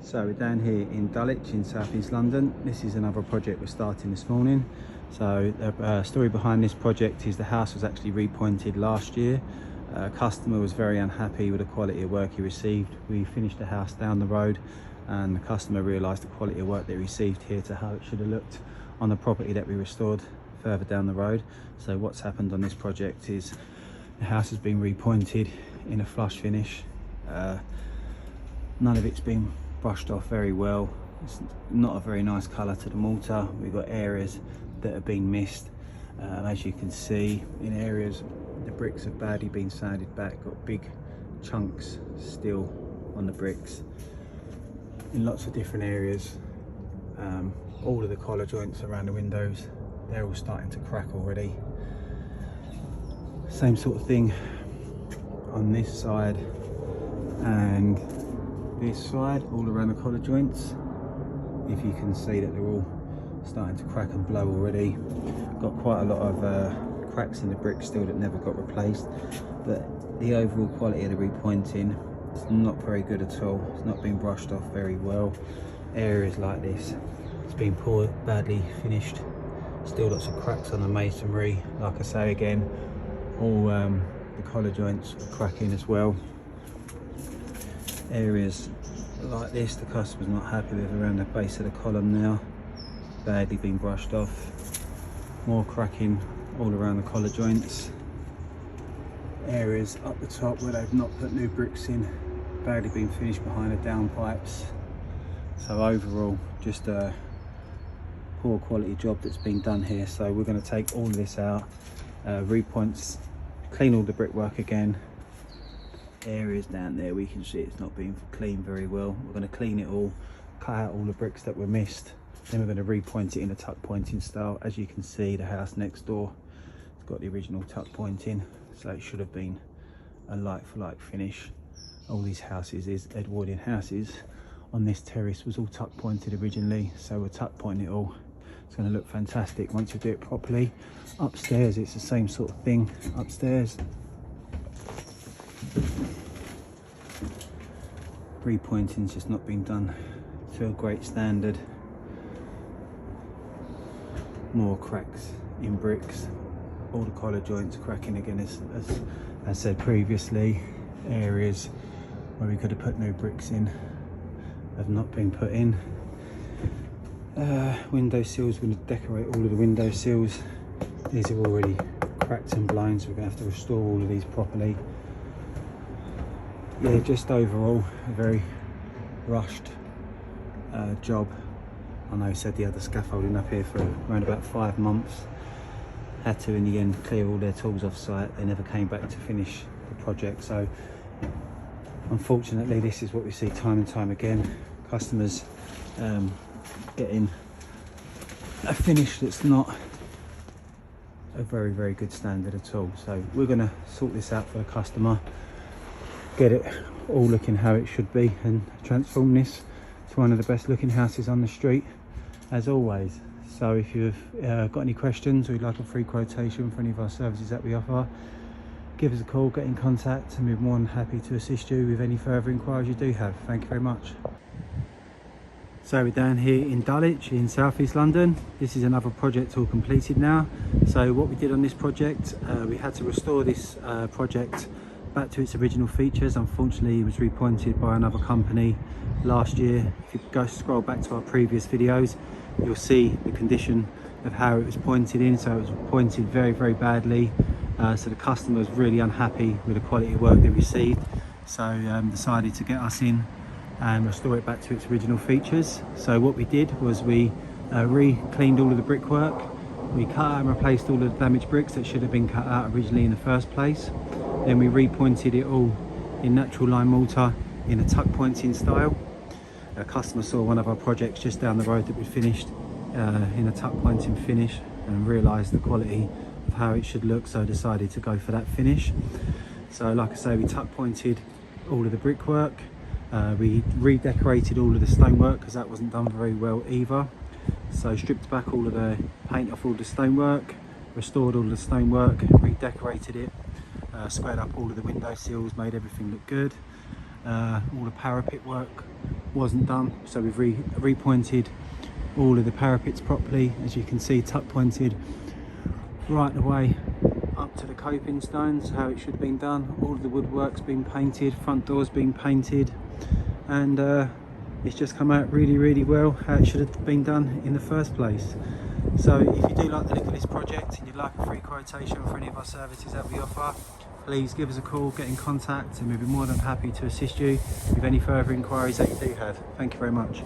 So we're down here in Dulwich in southeast London. This is another project we're starting this morning. So the story behind this project is the house was actually repointed last year. A customer was very unhappy with the quality of work he received. We finished the house down the road and the customer realised the quality of work they received here to how it should have looked on the property that we restored further down the road. So what's happened on this project is the house has been repointed in a flush finish. None of it's been brushed off very well. It's not a very nice colour to the mortar. We've got areas that have been missed. As you can see, in areas the bricks have badly been sanded back, got big chunks still on the bricks in lots of different areas. All of the collar joints around the windows, they're all starting to crack already. Same sort of thing on this side and this side, all around the collar joints. If you can see that they're all starting to crack and blow already. Got quite a lot of cracks in the brick still that never got replaced, but the overall quality of the repointing is not very good at all. It's not been brushed off very well. Areas like this, it's been poor, badly finished. Still lots of cracks on the masonry. Like I say again, all the collar joints are cracking as well. Areas like this the customer's not happy with around the base of the column now, badly been brushed off. More cracking all around the collar joints. Areas up the top where they've not put new bricks in, badly been finished behind the downpipes. So overall just a poor quality job that's been done here. So we're going to take all of this out, repoints, clean all the brickwork again. Areas down there we can see it's not being cleaned very well. We're going to clean it all, cut out all the bricks that were missed, then we're going to repoint it in a tuck pointing style. As you can see, the house next door, it's got the original tuck pointing, so it should have been a like for like finish. All these houses, is Edwardian houses on this terrace, was all tuck pointed originally, so we're tuck pointing it all. It's going to look fantastic once you do it properly. Upstairs it's the same sort of thing. Upstairs repointing's just not been done to a great standard. More cracks in bricks, all the collar joints cracking again, as I said previously. Areas where we could have put new bricks in have not been put in. Window sills, we're going to decorate all of the window sills. These are already cracked and blown, so we're going to have to restore all of these properly. Yeah, just overall a very rushed job. I know he said he had the scaffolding up here for around about 5 months. Had to in the end clear all their tools off site. They never came back to finish the project. So unfortunately this is what we see time and time again. Customers getting a finish that's not a very good standard at all. So we're going to sort this out for the customer, get it all looking how it should be, and transform this to one of the best looking houses on the street as always. So if you've got any questions or you'd like a free quotation for any of our services that we offer, give us a call, get in contact, and we're more than happy to assist you with any further inquiries you do have. Thank you very much. So we're down here in Dulwich in southeast London. This is another project all completed now. So what we did on this project, we had to restore this project back to its original features. Unfortunately it was repointed by another company last year. If you go scroll back to our previous videos, you'll see the condition of how it was pointed in. So it was pointed very badly, so the customer was really unhappy with the quality of work they received, so decided to get us in and restore it back to its original features. So what we did was we re-cleaned all of the brickwork. We cut out and replaced all of the damaged bricks that should have been cut out originally in the first place. Then we repointed it all in natural lime mortar in a tuck pointing style. A customer saw one of our projects just down the road that we finished in a tuck pointing finish and realised the quality of how it should look, so decided to go for that finish. So like I say, we tuck pointed all of the brickwork. We redecorated all of the stonework because that wasn't done very well either. So stripped back all of the paint off all the stonework, restored all the stonework, redecorated it, squared up all of the window sills, made everything look good. All the parapet work wasn't done, so we've repointed all of the parapets properly, as you can see, tuck pointed right the way up to the coping stones, how it should have been done. All of the woodwork's been painted, front door's been painted, and it's just come out really well, how it should have been done in the first place. So if you do like the look of this project and you'd like a free quotation for any of our services that we offer, please give us a call, get in contact, and we'll be more than happy to assist you with any further inquiries that you do have. Thank you very much.